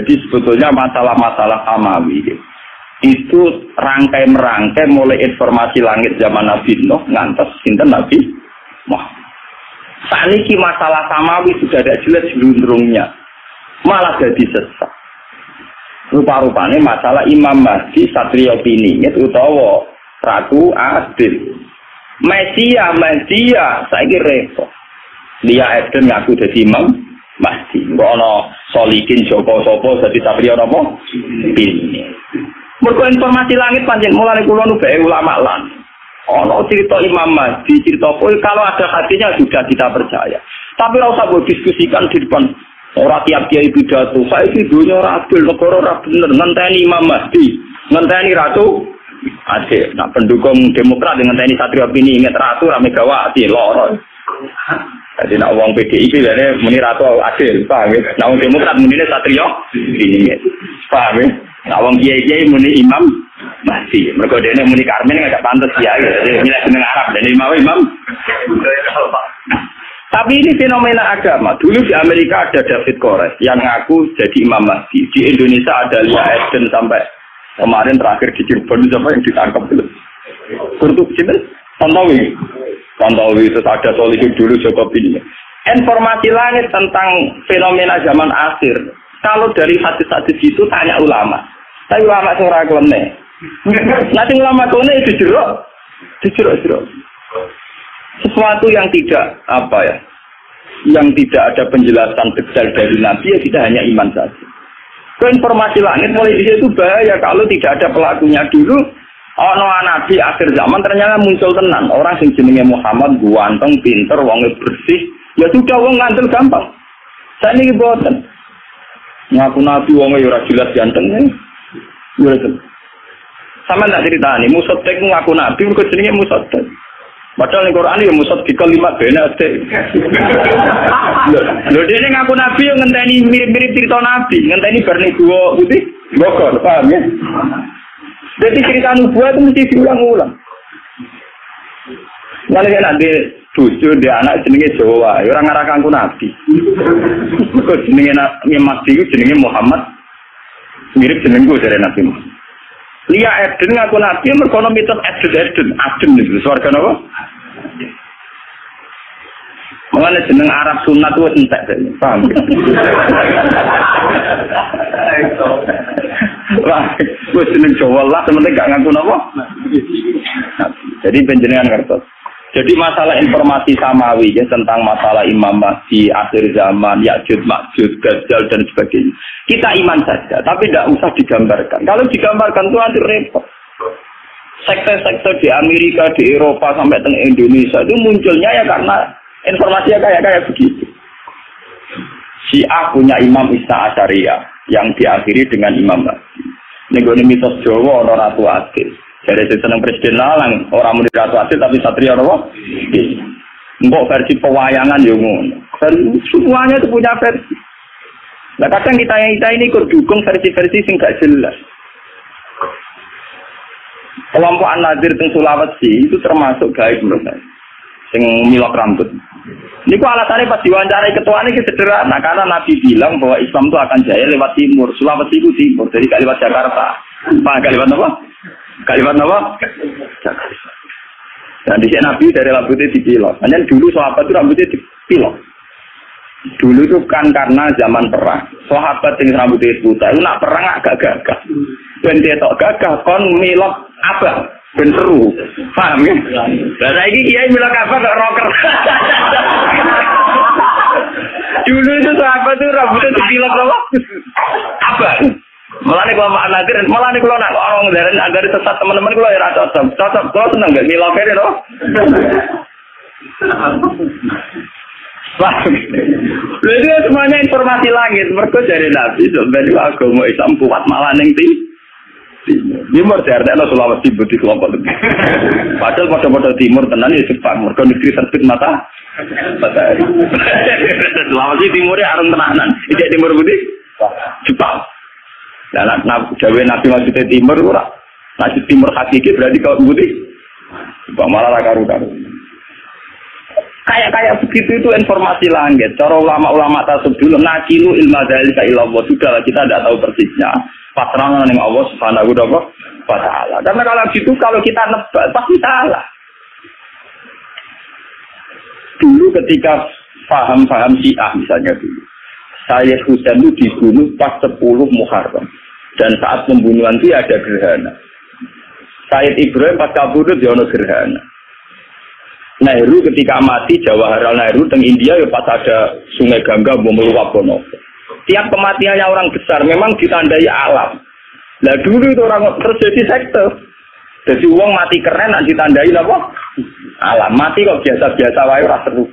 Jadi sebetulnya masalah-masalah samawi itu rangkai-merangkai mulai informasi langit zaman Nabi Nuh ngantos sinten Nabi Muhammad. Saniki masalah samawi sudah ada jelas jelundrungnya, malah jadi sesat. Rupa-rupanya masalah Imam Mahdi Satrio Piningit utawa Ratu Adil. Mesia saya kira repot. Dia Eden ngaku jadi Imam Mahdi. Ngono Solikin Joko Sopo jadi Satrio apa? Piningit. Mergo informasi langit pancen mulane kula nu bae ulama lan. Ono cerita Imam Mahdi, cerita kalau ada hatinya sudah kita percaya. Tapi ora usah diskusikan di depan ora tiap kiai pidato. Saiki dunya ora adil, negara ora bener, ngenteni Imam Mahdi, ngenteni Ratu Adil. Nah, pendukung Demokrat ngenteni Satrio Piningit Ratu ra Megawati loro. Jadi nak wong PDIP lene muni Ratu Adil, paham ya? Nak wong Demokrat munine Satrio Piningit. Paham ya? Nak wong kiai-kiai muni Imam Mahdi. Mergo dene muni Karmen enggak pantes ya. Jadi milih jeneng Arab dan Imam. Tapi ini fenomena agama. Dulu di Amerika ada David Koresh yang ngaku jadi Imam Mahdi. Di Indonesia ada Lia Eden sampai kemarin terakhir di Cirebon siapa yang ditangkap dulu. Untuk cinta Tantawi itu ada Solihin dulu Joko Bini. Informasi langit tentang fenomena zaman akhir. Kalau dari hadis-hadis itu tanya ulama. Tapi ulama seorang kelene. Nanti ulama kelene itu jeruk. Sesuatu yang tidak yang tidak ada penjelasan detail dari Nabi ya kita hanya iman saja. Informasi langit mulai di situ bahaya kalau tidak ada pelakunya dulu. Ono Nabi akhir zaman ternyata muncul tenan orang sing jenenge Muhammad ganteng, pinter, wonge bersih. Ya sudah wong ngandel gampang. Saya ini boten. Ngaku Nabi wonge ora jelas ganteng. Ya itu. Sama tak ceritani Musaddiq ngaku Nabi mergo jenenge Musaddiq. Padahal di Quran ya Musa di kalimat benar deh. Loh dia ngaku Nabi yang ngenteni mirip-mirip cerita Nabi, ngenteni berni dua putih, Bogor, paham ya? Jadi cerita nubuah itu mesti diulang-ulang. Nanti nanti tujuh dia anak jenenge Jawa, orang ngarah ngaku Nabi. Kok jenenge Nabi itu jenenge Muhammad, mirip jenengku dari Nabi Muhammad. Lia Eden ngaku Nabi merkono mitos Eden itu swarga napa? Mengenai jeneng Arab sunat itu entek paham. Wah, wis jeneng Jawa lah sementing gak ngaku napa? Jadi panjenengan ngertos. Jadi masalah informasi samawi ya, tentang masalah Imam Mahdi, akhir zaman, Ya'juj, Ma'juj, Dajjal dan sebagainya. Kita iman saja, tapi tidak usah digambarkan. Kalau digambarkan itu nanti repot. Sekte-sekte di Amerika, di Eropa, sampai ke Indonesia itu munculnya ya karena informasinya kayak begitu. Syiah punya Imam Isna Asyariyah yang diakhiri dengan Imam Mahdi. Ini mitos Jawa, orang Ratu Adil. Jadi senang presiden lalang orang muni Ratu Adil tapi satria apa? Mbok versi pewayangan yo ngono. Semuanya itu punya versi. Nah kadang kita ini ikut dukung versi-versi sing gak jelas. Kelompok An-Nadir teng Sulawesi itu termasuk gaib menurut saya. Sing milok rambut. Niku alasannya pas diwawancarai ketua ini sederhana karena Nabi bilang bahwa Islam itu akan jaya lewat timur. Sulawesi itu timur, jadi gak lewat Jakarta. Pak gak lewat apa? Kalimat apa? Dan di sini Nabi dari rambutnya dipilok. Hanya dulu sahabat itu rambutnya dipilok. Dulu itu kan karena zaman perang. Sahabat yang rambutnya putih itu nak perang agak gagah. Dan dia tak gagah kon milok apa? Ben seru. Paham ya? Dan lagi kiai milok apa gak rocker. Dulu itu sahabat itu rambutnya dipilok apa? Malah nih kalau An-Nadir, malah nih kalau nak orang dari agar sesat teman-teman kalau ya cocok, kalau senang gak ngilokin itu. Wah, itu semuanya informasi langit. Mereka dari Nabi sebenarnya agama Islam kuat malah neng timur dari Sulawesi Budi kelompok lebih. Padahal pada timur tenan ya Jepang. Mereka negeri terbit matahari. Sulawesi timurnya arung tenanan. Tidak timur Budi, Jepang. Nah, Jawa Nabi maksudnya timur ora. Nah, timur hakiki berarti kalau putih. Coba malah karu-karu. kayak begitu itu informasi langit. Cara ulama-ulama tasawuf dulu nakilu ilma dzalika ila Allah. Sudahlah kita tidak tahu persisnya. Pasrahkan dengan Allah Subhanahu wa taala. Karena kalau gitu kalau kita nebak pasti salah. Dulu ketika paham Syiah misalnya dulu. Sayyid Husain itu dibunuh pas 10 Muharram. Dan saat pembunuhan itu ada gerhana. Sayyid Ibrahim pas kabur itu ada gerhana. Nehru ketika mati, Jawaharlal Nehru teng India ya pas ada Sungai Gangga meluap bono. Tiap kematiannya orang besar memang ditandai alam. Nah dulu itu orang terjadi sekte. Jadi uang mati keren nanti ditandai apa? Alam. Mati kok biasa-biasa wae ora seru.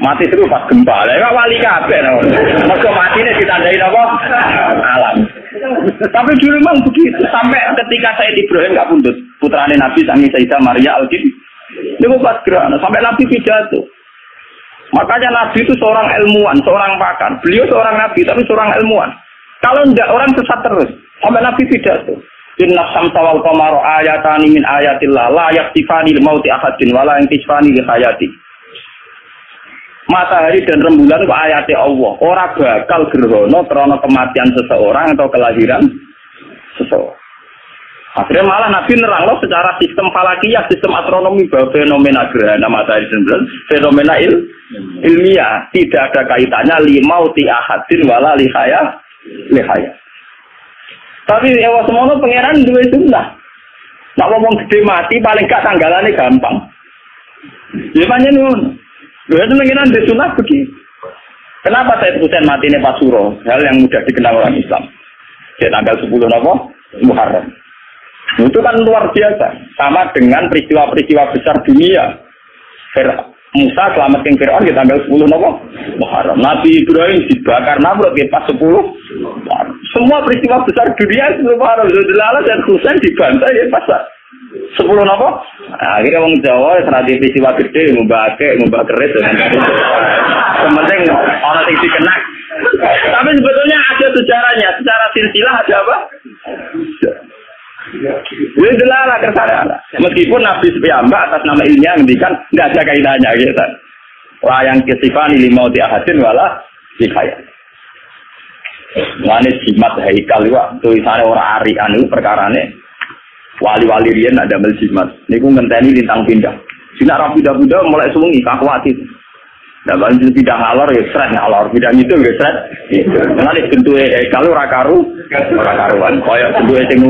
Mati seru pas gempa. Lah kok wali kabeh. Mergo matine ditandai apa? Alam. Tapi dulu memang begitu sampai ketika Sayyid Ibrahim enggak pundut, putrane Nabi Sangi Sayyidah Maria Al-Qibtiyah. Dia pas gerhana sampai Nabi pidato. Makanya Nabi itu seorang ilmuwan, seorang pakar. Beliau seorang Nabi tapi seorang ilmuwan. Kalau enggak orang sesat terus. Sampai Nabi pidato. Inna samsa wal qamara ayatani min ayatillah la yaktifani lil mauti ahadin wala yantifani li hayati. Matahari dan rembulan itu ayatnya Allah. Ora bakal gerhana karena kematian seseorang atau kelahiran seseorang. Akhirnya malah Nabi nerang loh secara sistem falakiyah, sistem astronomi bahwa fenomena gerhana matahari dan bulan fenomena ilmiah tidak ada kaitannya limauti ahadin wala lihaya. Tapi ya semono pangeran dua sunnah. Nak ngomong gede mati paling gak tanggalannya gampang. Ya panjang nun. Dua itu pangeran di sunnah begitu. Kenapa Sayyid Husain mati ini Pasuro? Hal yang mudah dikenal orang Islam. Di tanggal 10 apa? Muharram. Itu kan luar biasa. Sama dengan peristiwa-peristiwa besar dunia. Musa selamatkan Fir'aun di tanggal 10 Muharram. Nabi Ibrahim dibakar Namrud di pas 10 Muharram. Semua peristiwa besar dunia 10 Muharram. Lalu dan Husain dibantai ya pas 10 apa? Nah, akhirnya orang Jawa serati peristiwa gede, ngubah keris. Sementing orang yang dikenak. Tapi sebetulnya ada sejarahnya. Secara silsilah ada apa? Ini adalah kesalahan. Meskipun Nabi Piyambak atas nama ilmiah ngendikan tidak ada kaitannya gitu. Layang kesifani limau di ahadin wala dikaya. Ngane jimat haikal wa tulisannya orang ari anu perkarane wali-wali riyen ada mel jimat. Niku ngenteni lintang pindah. Sinak rapi pindah mulai suwengi kakuati. Nah, kalau tidak ngalor ya stres ngalor, tidak gitu ya stres. Nanti bentuknya kalau orang karuan, koyok bentuknya sing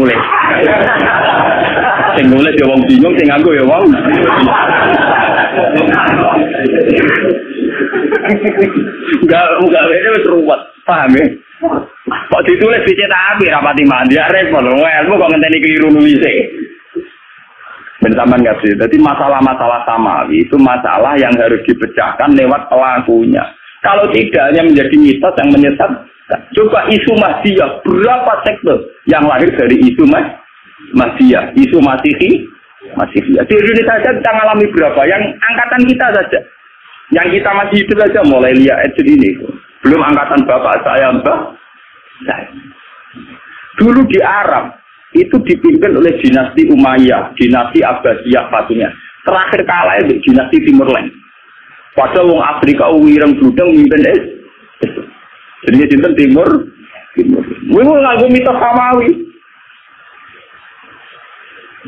nulis ya wong bingung, sing nganggo ya wong. Enggak ini wis ruwet, paham ya? Kok ditulis dicetak api rapati mandi, repot. Ilmu kok ngenteni keliru nulisnya. Bersamaan nggak sih? Jadi masalah-masalah samawi itu masalah yang harus dipecahkan lewat pelakunya. Kalau tidak hanya menjadi mitos yang menyesat. Coba isu Mahdiyah, berapa sektor yang lahir dari isu Mahdiyah, isu Masihiyah. Di Indonesia saja kita mengalami berapa? Yang angkatan kita saja, yang kita masih hidup saja mulai lihat ini. Belum angkatan bapak saya, mbak saya. Dulu di Arab. Itu dipimpin oleh dinasti Umayyah, dinasti Abbasiyah Fatimiyah. Terakhir kalah di dinasti Timur Leste. Padahal wong Afrika wireng bludeng mimpin itu. Jadi dinten Timur. Wong ngaku mitos samawi.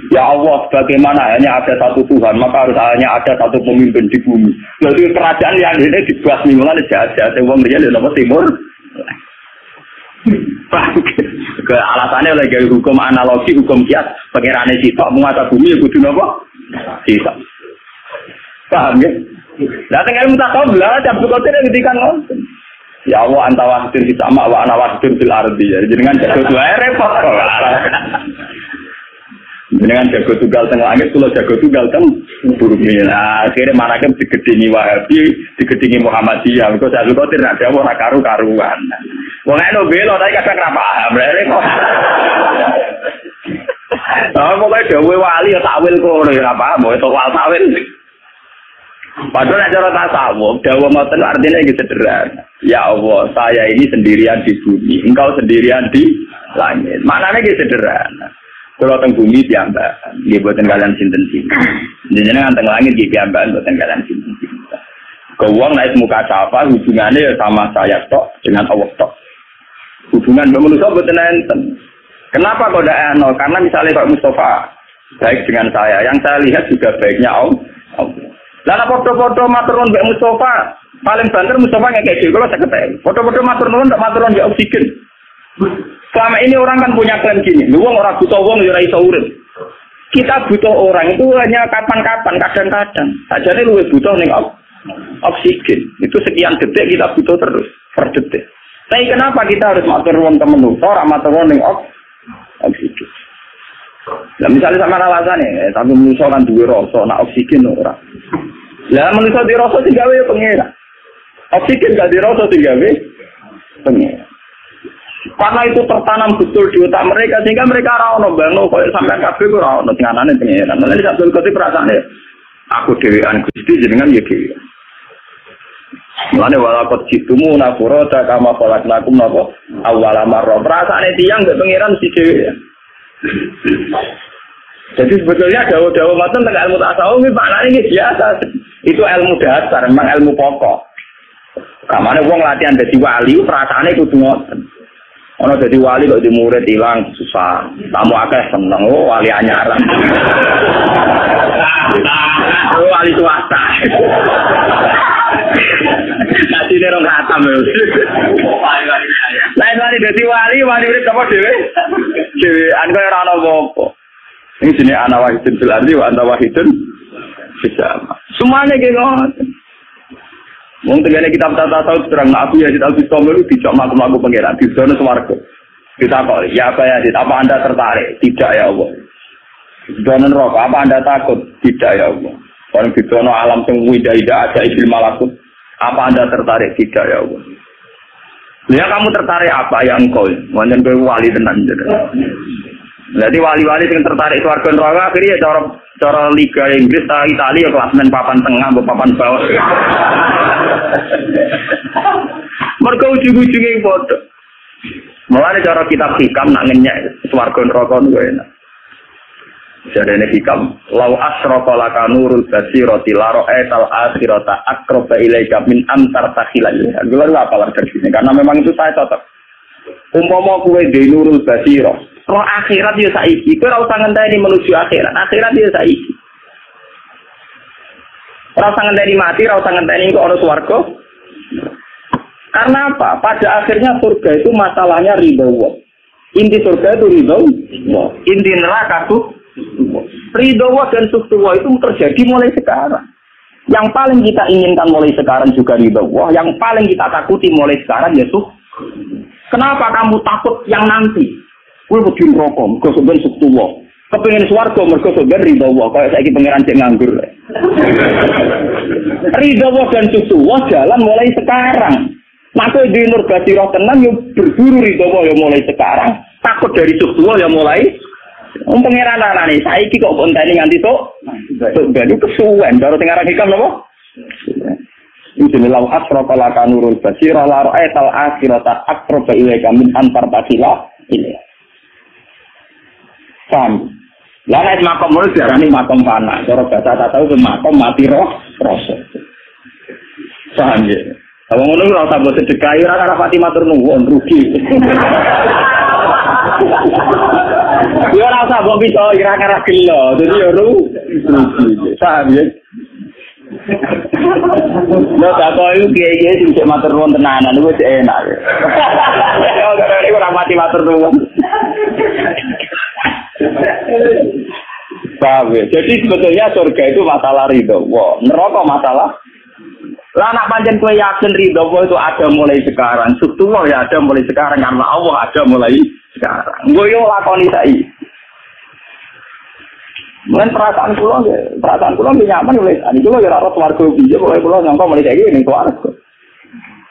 Ya Allah, bagaimana hanya ada satu Tuhan, maka harus hanya ada satu pemimpin di bumi. Jadi kerajaan yang ini dibuat mingguan jahat-jahat wong liya lho napa Timur. Ke alasannya oleh gaya hukum analogi, hukum kias, pengirannya sitok, menguasa bumi, kudu nopo sitok. Paham ya? Nah, tinggal minta tahu belah, jam suka tidak ketika nonton. Ya Allah, antawahidun sama wa anawahidun fil ardi. Jadi dengan jago dua repot. Dengan jago tunggal tengah langit, kalau jago tunggal tengah bumi. Nah, akhirnya mana kan digedingi Wahabi, digedingi Muhammadiyah. Kalau saya suka tidak ada orang karu-karuan. Wong eno belo tapi kadang ora paham. Pokoknya dawuh wali ya takwil kono ya ora paham, itu wal takwil. Padahal cara tasawuf, dawuh ngoten artinya iki sederhana. Ya Allah, saya ini sendirian di bumi, engkau sendirian di langit. Maknanya iki sederhana. Kalau teng bumi piyambak, nggih boten kalian sinten-sinten. Jenengan teng langit nggih piyambak boten kalian sinten-sinten. Gawang naik muka siapa hubungannya sama saya tok dengan Allah tok. Hubungan manusia betul enten. Kenapa kok tidak karena misalnya Pak Mustafa baik dengan saya, yang saya lihat juga baiknya Allah. Lalu foto-foto maturun Mbak Mustafa paling banter Mustafa nggak kayak gitu kalau saya ketemu. Foto-foto maturun tak maturun nggak oksigen. Selama ini orang kan punya klaim gini, lu orang butuh uang ya iso urip. Kita butuh orang itu hanya kapan-kapan, kadang-kadang. Saja ini lu butuh nih oksigen. Itu sekian detik kita butuh terus per detik. Tapi kenapa kita harus matur nuwun ke manusia, ora matur nuwun ning oksigen. Lah misalnya sama alasannya, tapi manusia kan duwe rasa, nak oksigen ora. Lah manusia di rasa sing gawe pengira. Oksigen gak di rasa sing gawe pengira. Karena itu tertanam betul di otak mereka sehingga mereka ora ono bangun koyo sampean kabeh ora ono sing anane pengira. Mulane sak dulur perasaane aku dhewean Gusti jenengan ya dhewe. Mulane walakot jitumu nafurata kama khalaqnakum napa awwala marra. Perasaane tiyang mbek pangeran si dhewe. Jadi sebetulnya dawa-dawa ngoten teng ilmu tasawuf iki maknane iki biasa. Itu ilmu dasar, memang ilmu pokok. Kamane wong latihan dadi wali perasaane kudu ngoten. Ana dadi wali kok di murid ilang susah. Tamu akeh seneng wali anyaran. Wali swasta. Nanti ini orang khatam ya. Lain wali dari wali udah apa dewe? Dewe, anda yang rana apa? Ini sini anak wahidun berarti anak wahidun bisa. Semuanya gitu. Mungkin dengan kitab tata tahu terang aku ya tidak bisa melu dijak maku pengiran di zona swarga. Kita kok ya apa ya? Apa anda tertarik? Tidak ya Allah. Zona neraka apa anda takut? Tidak ya Allah. Orang di zona alam yang wida-wida ada ibil malakut. Apa anda tertarik? Tidak ya Allah. Ya kamu tertarik apa ya engkau? Manjan kau wali tenan. Jadi wali-wali yang tertarik swarga neraka akhirnya cara Liga Inggris ta Italia klasmen papan tengah atau papan bawah. Mereka ujung-ujungnya bodoh. Mulai cara kitab hikam nak ngenyek swarga neraka niku enak. Jadene hikam law asraqa laka nurul basirati la ra'aital akhirata aqraba ilaika min antar takhilal. Gua apa lah terjine karena memang itu saya cocok. Umpama kowe dhe nurul basirah, roh akhirat ya saiki, kowe ora usah ngenteni menuju akhirat. Akhirat ya saiki. Ora usah ngenteni mati, ora usah ngenteni kok ana swarga. Karena apa? Pada akhirnya surga itu masalahnya ridho Allah. Inti surga itu ridho Allah. Inti neraka itu ridho Allah dan sukses Allah itu terjadi mulai sekarang. Yang paling kita inginkan mulai sekarang juga ridho Allah. Yang paling kita takuti mulai sekarang ya sukses. Kenapa kamu takut yang nanti? Kowe kudu rokok, mergo sampeyan sukses Allah. Kepengin swarga mergo sampeyan ridho Allah. Kayak saiki pangeran cek nganggur. Ridho Allah dan sukses Allah jalan mulai sekarang. Maka di nur basirah tenan yo berburu ridho Allah yo mulai sekarang. Takut dari sukses Allah yo mulai. Pangeran anane saiki kok konteni nganti tok. Baru kesuwen baru teng arah hikam napa? Inna law asraqa laka nurul basirah la ra'aital akhirata aqraba ilaika min antar takhila ini. Paham? Lah nek makom mulus diarani makom fana. Cara bahasa tak tahu ke makom mati roh rasa. Paham ya? Kalau ngono ora usah mbok sedekah ora rapati matur nuwun rugi. Ya ora usah mbok bisa ira-ira gelo. Dadi yo rugi. Paham ya? Lo tak tahu itu kiai-kiai sing cek matur nuwun tenanan itu enak. Ini ora mati matur nuwun. Paham ya? Jadi sebetulnya surga itu masalah ridho. Wah, neraka masalah. Lah nak pancen kowe yakin ridho itu ada mulai sekarang. Sukses ya ada mulai sekarang karena Allah ada mulai sekarang. Nggo yo lakoni saiki. Mungkin perasaan pulau nyaman oleh ini pulau ya rata warga bija boleh pulau nyangka mulai kayak gini keluarga.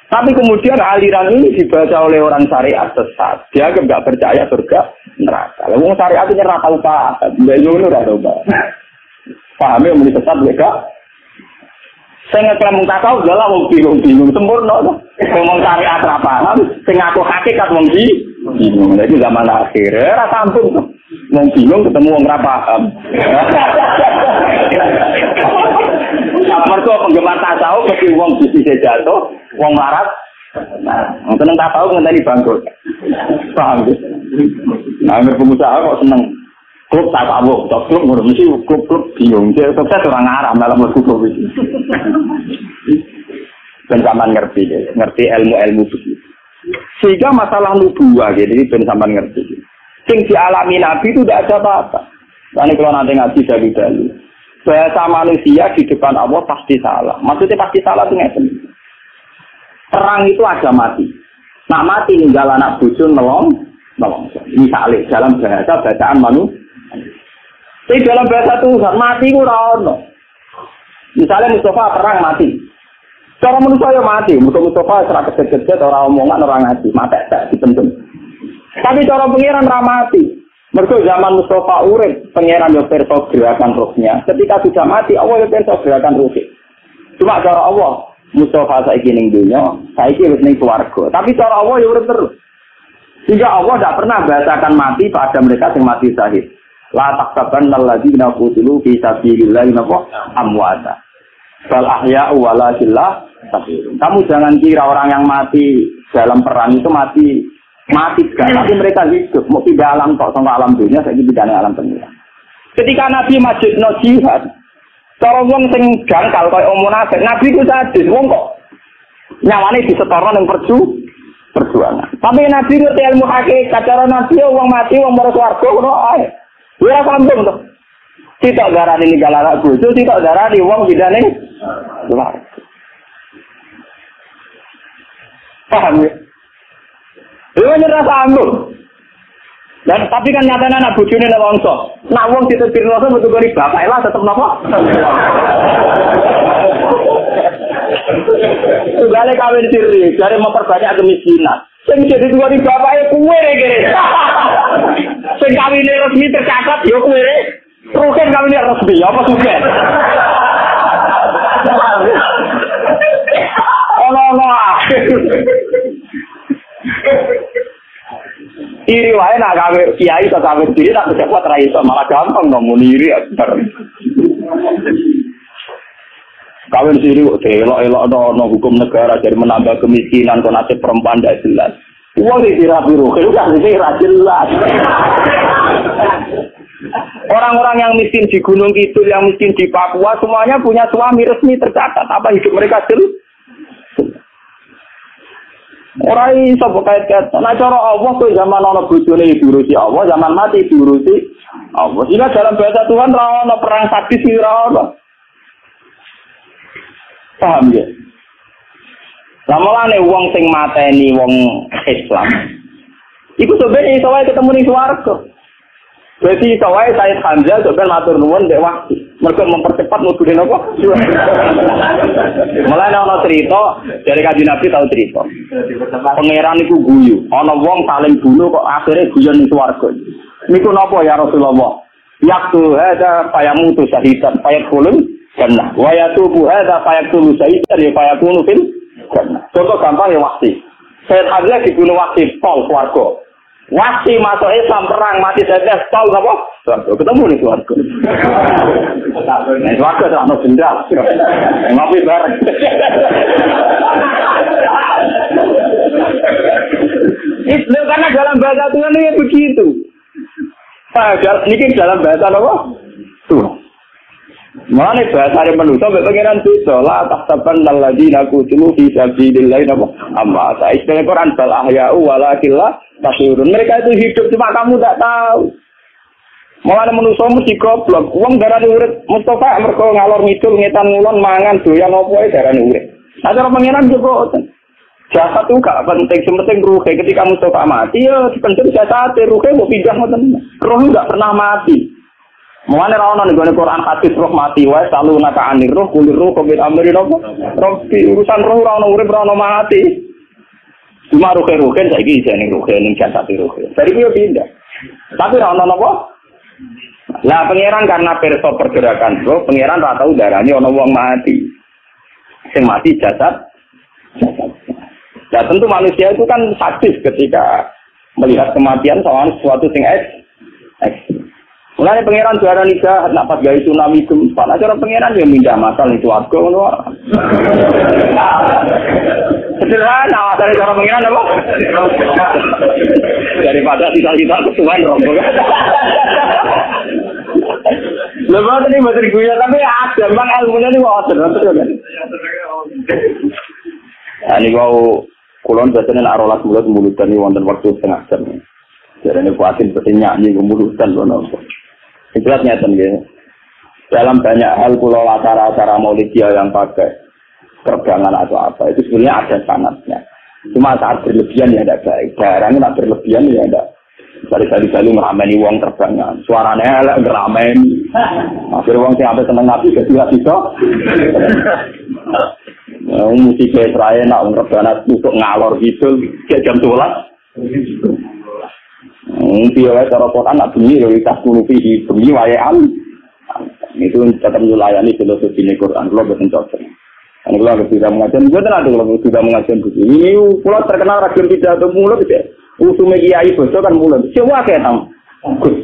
Tapi kemudian aliran ini dibaca oleh orang syariat sesat. Dia nggak percaya surga neraka. Lalu syariat itu nyerah tahu pak, belum udah coba. Pahamnya mulai sesat mereka. Saya ngeklaim tasawuf adalah mau bingung sempurna. Ngomong syariat apa? Saya ngaku hakikat mau bingung. Jadi zaman akhir rasa ampun tuh. Mau bingung ketemu orang paham. Mereka Mergo penggemar tasawuf mesti wong bisnis jatuh, wong larat. Nah, seneng tasawuf ngenteni bangkrut. Paham ya? Nah, pengusaha kok seneng klub tasawuf, klub ngono mesti klub bingung. Sukses orang Arab malah mlebu klub iki. Ben sampean ngerti ilmu-ilmu begitu. Sehingga masalah nubuwah jadi ben sampean ngerti. Sing dialami Nabi itu tidak ada apa-apa. Karena kalau nanti ngaji dari dulu, bahasa manusia di depan Allah pasti salah. Maksudnya pasti salah itu ngerti. Perang itu ada mati. Nak mati ninggal anak bojo nolong. Misalnya dalam bahasa bacaan manusia. Tapi dalam bahasa Tuhan mati itu ora. Misalnya Mustafa perang mati. Cara manusia ya mati. Mustafa serak kecil-kecil orang omongan orang ngaji. Mati tak dipendem. Tapi cara pengiran ramati, mereka zaman Mustafa urip, pengiran yo perso gerakan rohnya. Ketika sudah mati, Allah yo perso gerakan rohnya. Cuma cara Allah, Mustafa saiki ning dunya, saiki wis ning swarga. Tapi cara Allah yo urip terus. Sehingga Allah tidak pernah bahasakan mati pada mereka yang mati syahid. La taqtabanna alladziina qutilu fi sabilillahi amwata. Bal ahya'u walakinna tafsirun. Kamu jangan kira orang yang mati dalam perang itu mati juga, tapi mereka hidup. Mau pindah alam kok sama alam dunia, saya pindah alam pengiran. Ketika Nabi majidno jihad, cara wong sing jangkal kaya omong nafik, Nabi ku sadis, wong kok nyawane disetorno ning perjuangan. Tapi Nabi ngerti ilmu hakikat, cara Nabi wong mati wong mara swarga ngono ae. Ora sambung to. Sitok darani ninggal anak bojo, sitok darani wong bidane swarga. Paham ya? Itu nyerah sambung. Dan tapi kan nyatanya anak bojone nek wongso. Nak wong ditepirno to metu kali bapak lah tetep napa? Tugale kawin siri, jare memperbanyak kemiskinan. Sing jadi tuwari bapake kuwe kene. Sing kawine resmi tercatat yo kuwe. Rugen kawine resmi apa suket? Ono iri wae nak gawe kiai to gawe diri tak dapat ra iso malah gampang ngomong iri akbar. Kawin siri kok elok-elok no hukum negara jadi menambah kemiskinan kok nasib perempuan tidak jelas. Uang iki ra biru, kan iki ra jelas. Orang-orang yang miskin di Gunung Kidul, yang miskin di Papua semuanya punya suami resmi tercatat. Apa hidup mereka jelas? Orang iso kait-kait. Nah cara Allah tuh zaman ana bojone diurusi Allah, zaman mati diurusi Allah. Jika dalam bahasa Tuhan ra ono perang sadis ora ono. Paham ya? Lamane wong sing mateni wong Islam. Iku sebenarnya iso wae ketemu ning swarga. Jadi iso wae Said Hamzah sampeyan matur nuwun ndek waktu. Mereka mempercepat mudune napa? Mulai ana cerita dari Kanjeng Nabi tahu cerita. Pangeran iku guyu, ana wong saling bunuh kok akhirnya guyon ning swarga. Niku napa ya Rasulullah? Yaktu hadza fayamutu syahidan fayadkhulun jannah. Wa yatubu hadza fayaqtulu syahidan fayakunu fil jannah. Contoh gampang ya Wahsi. Said Hamzah dibunuh Wahsi pol swarga. Wahsi masuk Islam perang mati saja pol napa? Swarga. Ketemu ning swarga. Swarga ana jenderal. Ngopi bareng. Itu karena dalam bahasa Tuhan ini begitu. Ini dalam bahasa apa? Tuhan. Mana bahasa yang manusia berpengiran itu lah tahtaban alladziina qutilu fi sabilillahi amma ta istilah Quran bal ahya'u walakinna tashurun. Mereka itu hidup cuma kamu tidak tahu. Malah manusia mesti goblok. Wong darane urip Mustafa mergo ngalor ngidul ngetan ngulon mangan doyan opo ae darane urip. Nah cara pengiran juga jasad itu gak penting, sementing ruhe. Ketika Mustafa mati ya dipenting jasad ruhe mau pindah ngoten. Roh enggak pernah mati. Mulane ra ono ning Quran hadis roh mati wae selalu naka anir roh kulir roh komit amri nopo. Urusan roh ora ono urip ora ono mati. Cuma ruhe-ruhe saiki jane ruhe ning jasad ruhe. Dari ku yo pindah. Tapi ra ono napa? Lah pangeran karena perso pergerakan roh, pangeran ra tau darani ono wong mati. Sing mati jasad. Nah tentu manusia itu kan sadis ketika melihat kematian soal sesuatu yang ekstrim. Mulai pangeran juara nikah, nak pas gawe tsunami gempa, acara pangeran yang mindah masal itu warga ngono. Sederhana, dari cara pangeran apa? Daripada sisa-sisa kesuwen rombongan. Lepas ini betul gue tapi ada bang ilmunya ini wajar betul kan? Ini kau kulon biasanya arolas mulutan ini wonten waktu setengah jam. Jadi ini kuatin seperti nyanyi mulutan loh nopo. Itulah nyata nih. Dalam banyak hal pulau acara-acara Maulidiyah yang pakai terbangan atau apa itu sebenarnya ada sanatnya. Cuma saat berlebihan ya tidak baik. Barangnya tak berlebihan ya tidak. Dari merameni wong terbangan. Suaranya elek ngerameni. Akhirnya wong sampai seneng Nabi gak bisa. Musik Israel nak ngerbana untuk ngalor gitu. Kayak jam 12. Dia cara Quran nak bunyi dari tas kunufi bunyi wayaan. Itu tetap melayani filosofi Quran. Kalau betul cocok. Kalau kita tidak mengajar, kita tidak ada kalau tidak mengajar buku. Ini pulau terkenal ragam tidak ada mulut tidak. Usume kiai bosok kan mulut. Semua kayak tahu.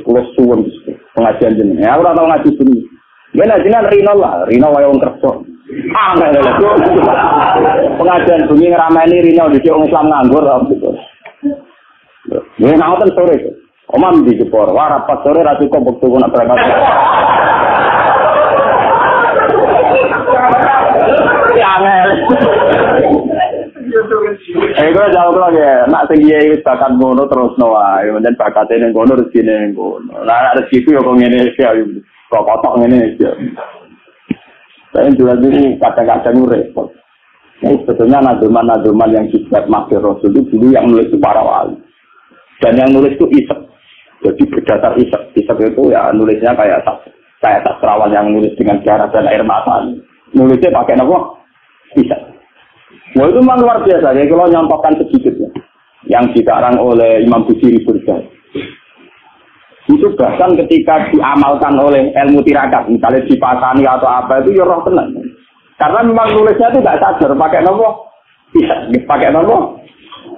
Pulau suwon pengajian jenis. Ya orang tahu ngaji sini. Mana jenengan Rino lah, Rino wayang kerja. Enggak ada itu. Pengajian bunyi ngerameni Rino di orang Islam nganggur gitu. Ini ngawatan sore. Omam di Jepor. Wah rapat sore ratu kok waktu nak berangkat. Angel. Gue jauh lagi ya. Nak tinggi bakat ngono terus noa. Dan bakatnya yang ngono rezeki yang ngono. Nah rezeki yo kok ngene iki kok kotok ngene iki. Saya juga ini kadang-kadang repot. Sebetulnya nazuman yang disebut Maksir Rasul itu dulu yang nulis itu para wali. Dan yang nulis itu isek. Jadi berdasar isek. Isek itu ya nulisnya kayak sastrawan yang nulis dengan darah dan air mata. Nulisnya pakai apa? Isek. Wah itu memang luar biasa. Ya kalau nyampaikan sedikit ya. Yang dikarang oleh Imam Busiri Burda. Itu bahkan ketika diamalkan oleh ilmu tirakat. Misalnya dipasani atau apa itu ya roh tenang. Karena memang nulisnya itu tidak sadar. Pakai apa? Isek. Pakai apa?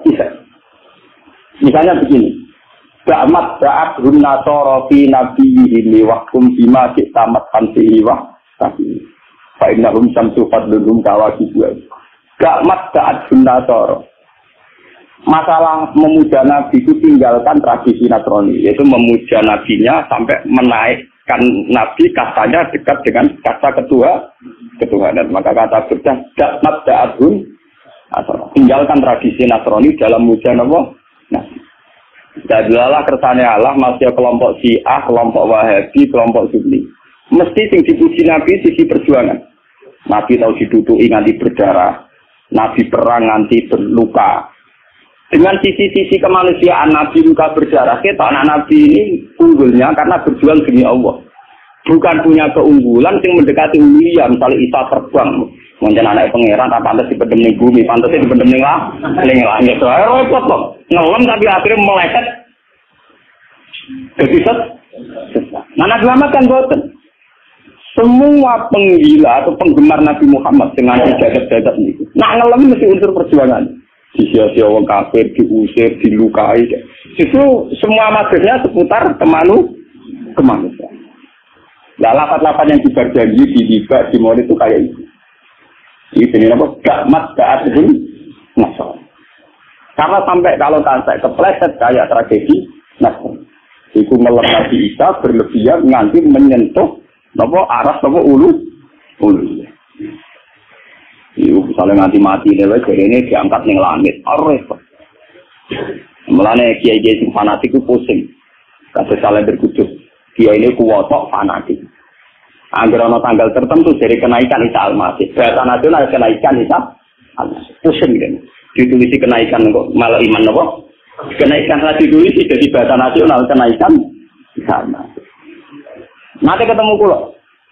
Isek. Misalnya begini, Ba'mat ba'adhun nasara fi nabiyihim wahkum bima tamat kantihi wah tapi fa'innahum samsu fadlunhum kawakibu'ah. Ba'mat ba'adhun nasara. Masalah memuja Nabi itu tinggalkan tradisi Nasrani, yaitu memuja Nabinya sampai menaikkan Nabi kastanya dekat dengan kasta ketuhanan. Maka kata berdah, Ba'mat ba'adhun nasara. Tinggalkan tradisi Nasrani dalam muja Nabi. Nah, jadilah kersane Allah masih kelompok Syiah, kelompok Wahabi, kelompok Sunni. Mesti sing dipuji Nabi sisi perjuangan. Nabi tahu diduduki nganti berdarah, Nabi perang nganti berluka. Dengan sisi-sisi kemanusiaan Nabi luka berdarah, kita anak Nabi ini unggulnya karena berjuang demi Allah. Bukan punya keunggulan yang mendekati Ulia, misalnya Isa terbang. Mungkin anak pangeran tak pantas dipendem ning bumi, pantasnya dipendem ning langit. Repot kok. Ngelem tapi akhirnya meleset. Jadi nah Nabi Muhammad kan boten. Semua penggila atau penggemar Nabi Muhammad dengan jagat-jagat itu. Nah ngelem mesti unsur perjuangan. Sia-sia wong kafir, diusir, dilukai. Justru semua maksudnya seputar kemanusiaan. Nah, lapat-lapat yang diberjanji di Hibah, di Maulid itu kayak itu. Ini apa? Gakmat, ga'adun, nasol. Karena sampai kalau saya kepleset kayak tragedi, nasol. Itu ngelem Nabi Isa berlebihan nganti menyentuh arah ulu. Itu misalnya nganti mati, jadi ini diangkat ning langit. Repot. Mulane kiai-kiai sing fanatik itu pusing. Kasus salah berkudus. Kiai ini kuwotok fanatik. Angger ana tanggal tertentu dari kenaikan Isa Al-Masih. Bahasa nasional kenaikan Isa Al-Masih. Pusing kan. Ditulisi kenaikan kok malah iman apa? Kenaikan lagi ditulisi jadi bahasa nasional kenaikan Isa Al-Masih. Nanti ketemu kula.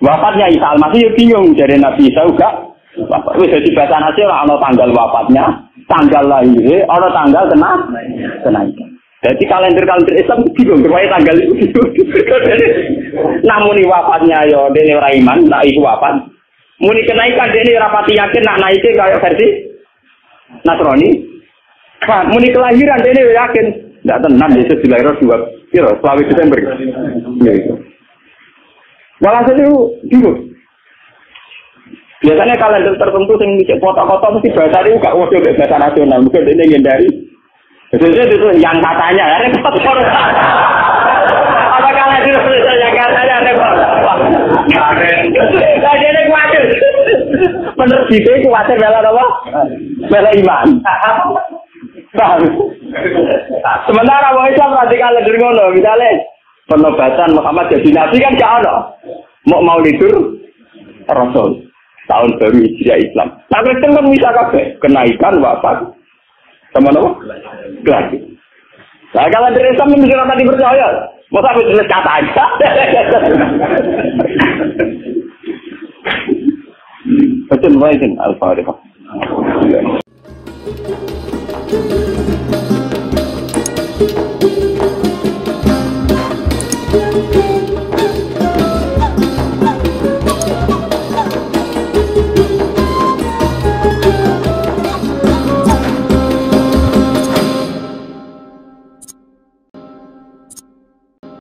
Wafatnya Isa Al-Masih yo bingung dari Nabi Isa juga. Wis dadi bahasa nasional ana tanggal wafatnya, tanggal lahir, ana tanggal kenaikan. Jadi kalender Islam bingung supaya tanggal itu. Namun wafatnya yo dene ora iman, nak iku wafat. Muni kenaikan dene ora pati yakin nak naike kaya versi Nasrani. Muni kelahiran dene yakin. Ndak tenan Yesus dilahirkan 2 Desember. Malah itu bingung. Biasanya kalender tertentu yang mikir kota-kota mesti bahasa itu gak waduh bahasa nasional, mungkin ini hindari. Biasanya itu yang katanya, ya repot. Apa kalender yang katanya repot? Jadi ini khawatir. Penerbit itu khawatir bela apa? Bela iman. Sementara orang Islam berarti kalender ngono, misalnya penobatan Muhammad jadi nabi kan gak ada. Mau lidur Rasul. Tahun baru Hijriah Islam. Nah, Kristen kan bisa kabeh kenaikan wafat sama apa? Geladi. Nah, kalau dari Islam mesti tadi percaya. Masa aku tulis kata aja. Betul, Al-Fatihah.